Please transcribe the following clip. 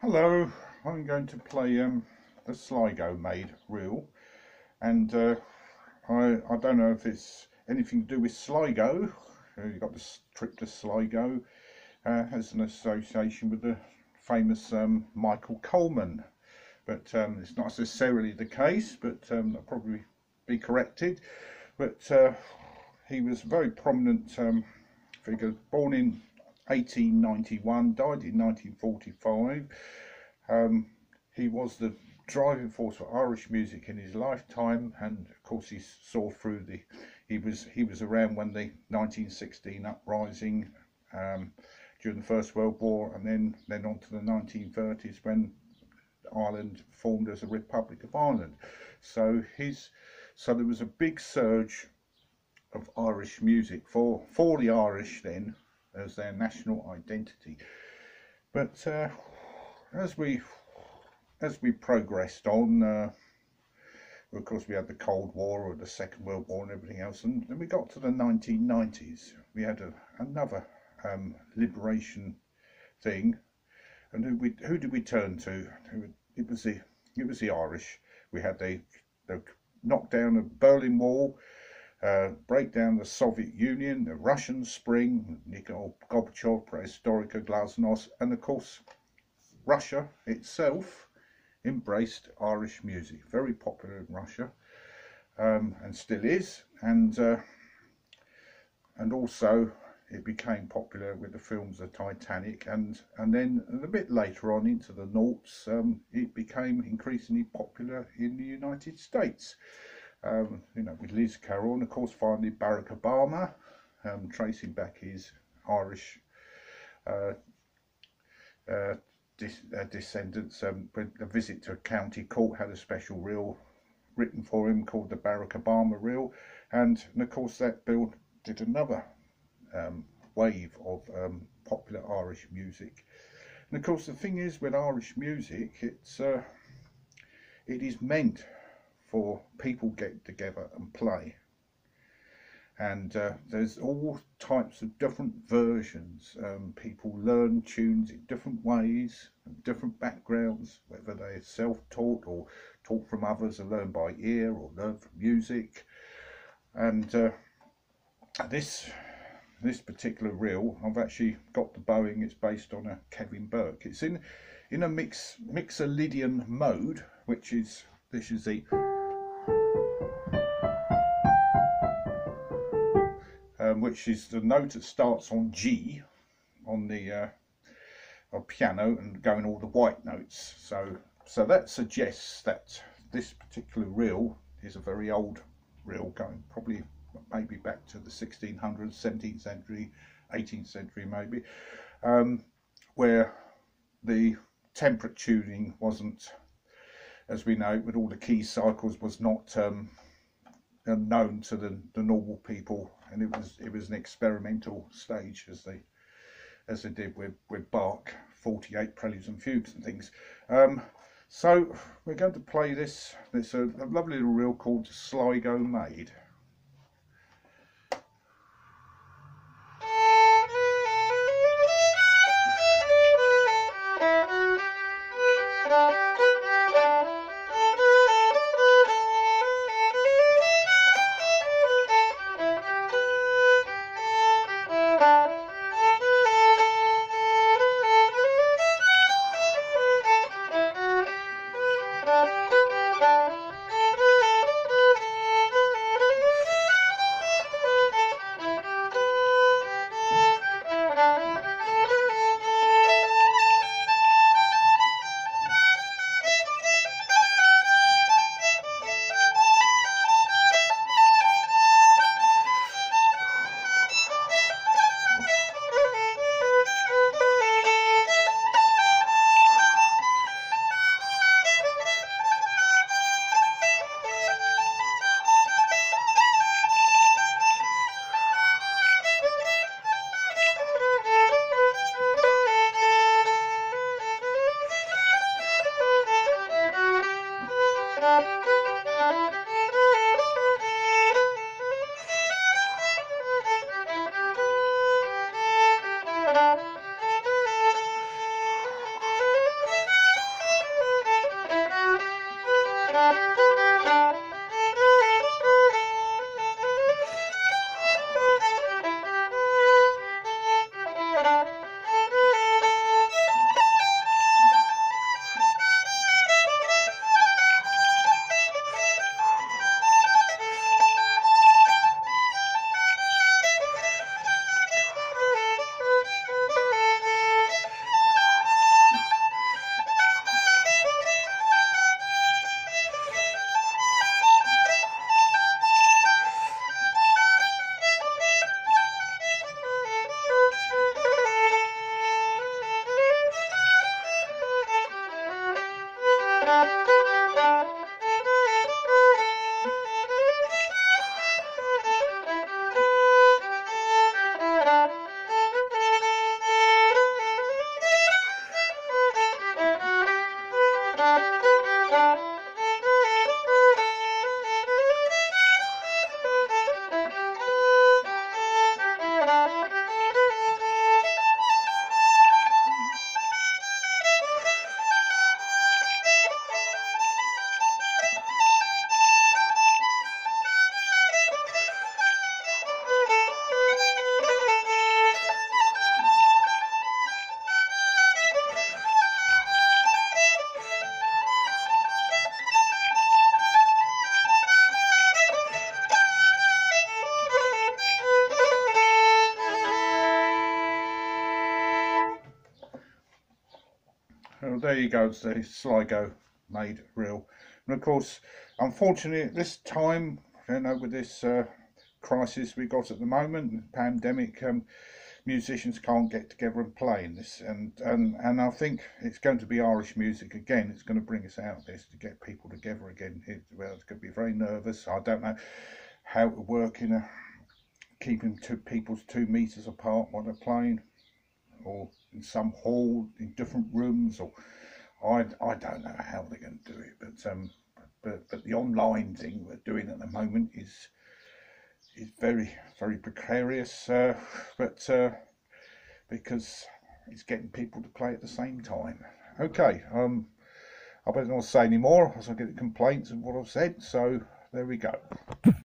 Hello, I'm going to play the Sligo maid reel, and I don't know if it's anything to do with Sligo. You got this trip to Sligo has an association with the famous Michael Coleman, but it's not necessarily the case, but I'll probably be corrected. But he was a very prominent figure, born in 1891, died in 1945. He was the driving force for Irish music in his lifetime, and of course he saw through he was around when the 1916 uprising during the First World War, and then on to the 1930s when Ireland formed as a Republic of Ireland. So there was a big surge of Irish music for the Irish then as their national identity. But as we progressed on, of course we had the Cold War or the Second World War and everything else, and then we got to the 1990s. We had another liberation thing, and who did we turn to? It was the Irish. We had the knock down of Berlin Wall, break down the Soviet Union, the Russian Spring, Nikol Gorbachev, Perestroika, Glasnost, and of course Russia itself embraced Irish music. Very popular in Russia, and still is, and also it became popular with the films The Titanic, and then a bit later on into the noughts, it became increasingly popular in the United States. With Liz Carroll, and of course finally Barack Obama, tracing back his Irish descendants. A visit to a county court had a special reel written for him called the Barack Obama reel, and of course that bill did another wave of popular Irish music. And of course the thing is with Irish music, it is meant for people get together and play, and there's all types of different versions. People learn tunes in different ways, different backgrounds, whether they're self-taught or taught from others, or learn by ear or learn from music. And this particular reel, I've actually got the bowing. It's based on a Kevin Burke. It's in a Mixolydian mode, which is this is the which is the note that starts on G on the piano and going all the white notes. So that suggests that this particular reel is a very old reel, going probably maybe back to the 1600s, 17th century, 18th century maybe, where the temperate tuning wasn't, as we know, with all the key cycles, was not known to the normal people, and it was an experimental stage, as they did with Bach, 48 preludes and fugues and things. So we're going to play this. It's a lovely little reel called Sligo Maid. Well, there you go, it's the Sligo maid reel. And of course, unfortunately at this time, you know, with this crisis we got at the moment, pandemic, musicians can't get together and play in this, and I think it's going to be Irish music again. It's going to bring us out this to get people together again. It's going to be very nervous. I don't know how to work in a keeping people's 2 meters apart while they're playing, or in some hall in different rooms, or I don't know how they're going to do it, but the online thing we're doing at the moment is very precarious, because it's getting people to play at the same time. Okay, I better not say any more as I get complaints of what I've said, so there we go.